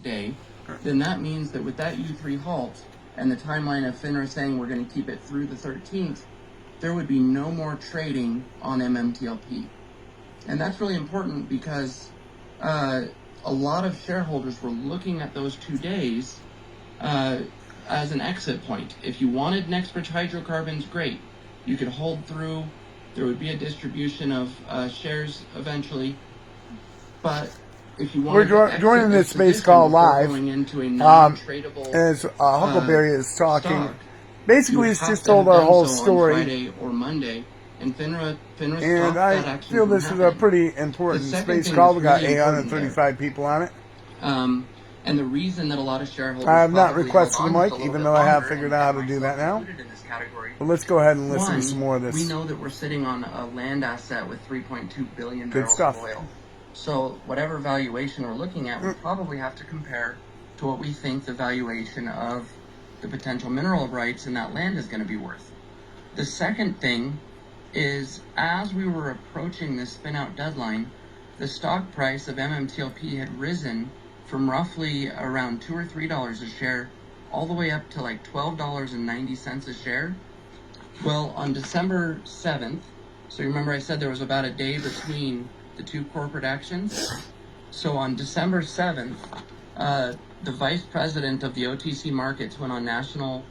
day, then that means that with that U3 halt and the timeline of FINRA saying we're going to keep it through the 13th, there would be no more trading on MMTLP. And that's really important because a lot of shareholders were looking at those 2 days as an exit point. If you wanted next-rich hydrocarbons, great. You could hold through. There would be a distribution of shares eventually. But if you want we're joining this space call live, going into a non-tradable as Huckleberry is talking. stock, Basically, it's just told our whole story. On Friday or Monday, and FINRA and I feel this is a pretty important space call. We got really 835 people on it. And the reason that a lot of shareholders I have not requested the mic, even though I have figured out how to do that now. But let's go ahead and listen to some more of this. We know that we're sitting on a land asset with 3.2 billion barrels of oil. So whatever valuation we're looking at, we probably have to compare to what we think the valuation of the potential mineral rights in that land is going to be worth. The second thing is, as we were approaching this spin-out deadline, the stock price of MMTLP had risen from roughly around $2 or $3 a share all the way up to like $12.90 a share. Well, on December 7th, so you remember I said there was about a day between the two corporate actions? So on December 7th, the vice president of the OTC markets went on national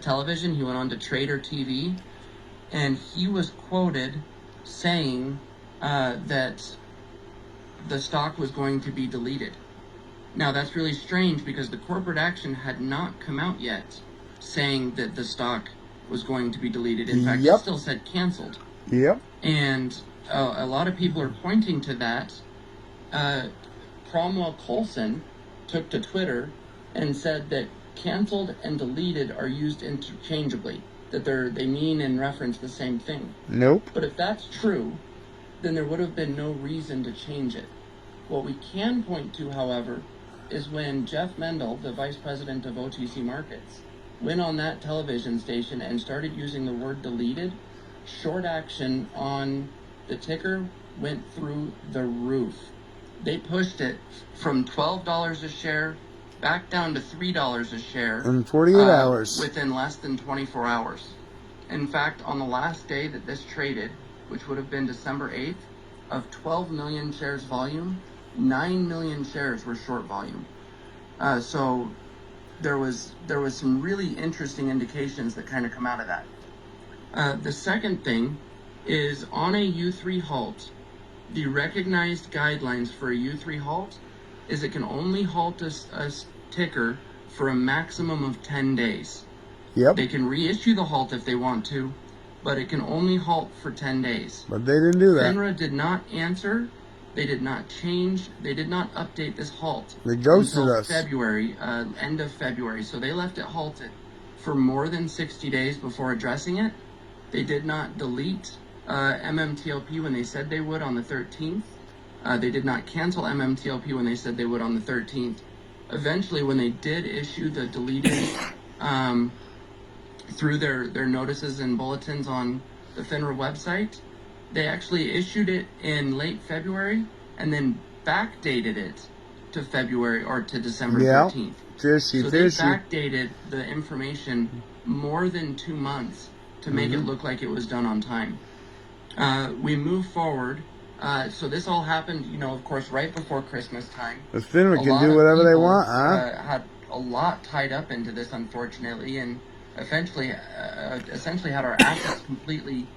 television. He went on to Trader TV, and he was quoted saying that the stock was going to be deleted. Now, that's really strange because the corporate action had not come out yet saying that the stock was going to be deleted. In fact, it still said canceled. And a lot of people are pointing to that. Cromwell Coulson took to Twitter and said that canceled and deleted are used interchangeably, that they mean and reference the same thing. But if that's true, then there would have been no reason to change it. What we can point to, however, is when Jeff Mendel, the vice president of OTC Markets, went on that television station and started using the word deleted, short action on the ticker went through the roof. They pushed it from $12 a share back down to $3 a share in 48 hours, within less than 24 hours. In fact, on the last day that this traded, which would have been December 8th, of 12 million shares volume, 9 million shares were short volume. So there was some really interesting indications that kind of come out of that. The second thing is, on a U3 halt, the recognized guidelines for a U3 halt is it can only halt a ticker for a maximum of 10 days. They can reissue the halt if they want to, but it can only halt for 10 days. But they didn't do that. FINRA did not answer. They did not change. They did not update this halt. They ghosted until us. February, end of February. So they left it halted for more than 60 days before addressing it. They did not delete MMTLP when they said they would on the 13th. They did not cancel MMTLP when they said they would on the 13th. Eventually, when they did issue the deleted through their notices and bulletins on the FINRA website, they actually issued it in late February and then backdated it to February or to December 13th. So they backdated the information more than 2 months to make it look like it was done on time. We move forward. So this all happened, of course, right before Christmas time. The FINRA can do whatever they want, had a lot tied up into this, unfortunately, and essentially had our assets completely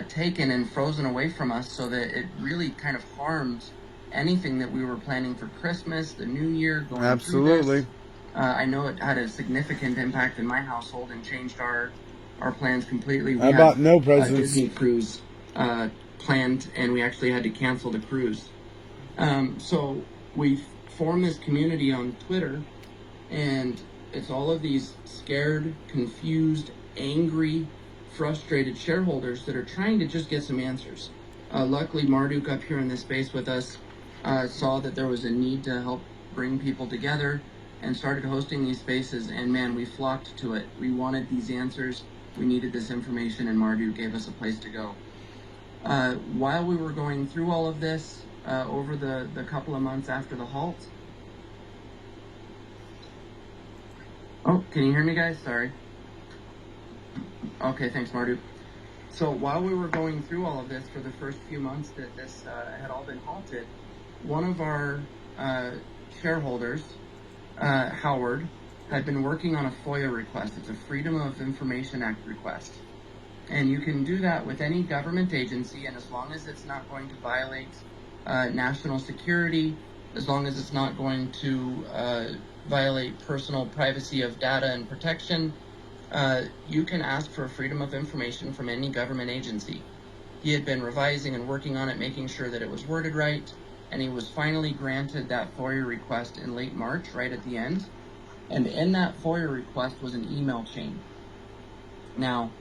taken and frozen away from us, so that it really kind of harmed anything that we were planning for Christmas, the New Year, going through this. I know it had a significant impact in my household and changed our plans completely. We bought no presents. Disney cruise planned, and we actually had to cancel the cruise. So we formed this community on Twitter, and it's all of these scared, confused, angry, frustrated shareholders that are trying to just get some answers. Luckily, Marduk up here in this space with us saw that there was a need to help bring people together and started hosting these spaces, and man, we flocked to it. We wanted these answers, we needed this information, and Marduk gave us a place to go. While we were going through all of this over the couple of months after the halt, Oh, can you hear me, guys? Sorry. Okay, thanks, Mardu. So while we were going through all of this for the first few months that this had all been halted, one of our shareholders, Howard, had been working on a FOIA request. It's a Freedom of Information Act request. And you can do that with any government agency, and as long as it's not going to violate national security, as long as it's not going to violate personal privacy of data and protection, you can ask for freedom of information from any government agency. He had been revising and working on it, making sure that it was worded right, and he was finally granted that FOIA request in late March, right at the end. And in that FOIA request was an email chain. Now,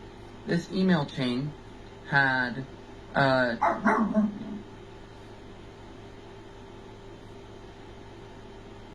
this email chain had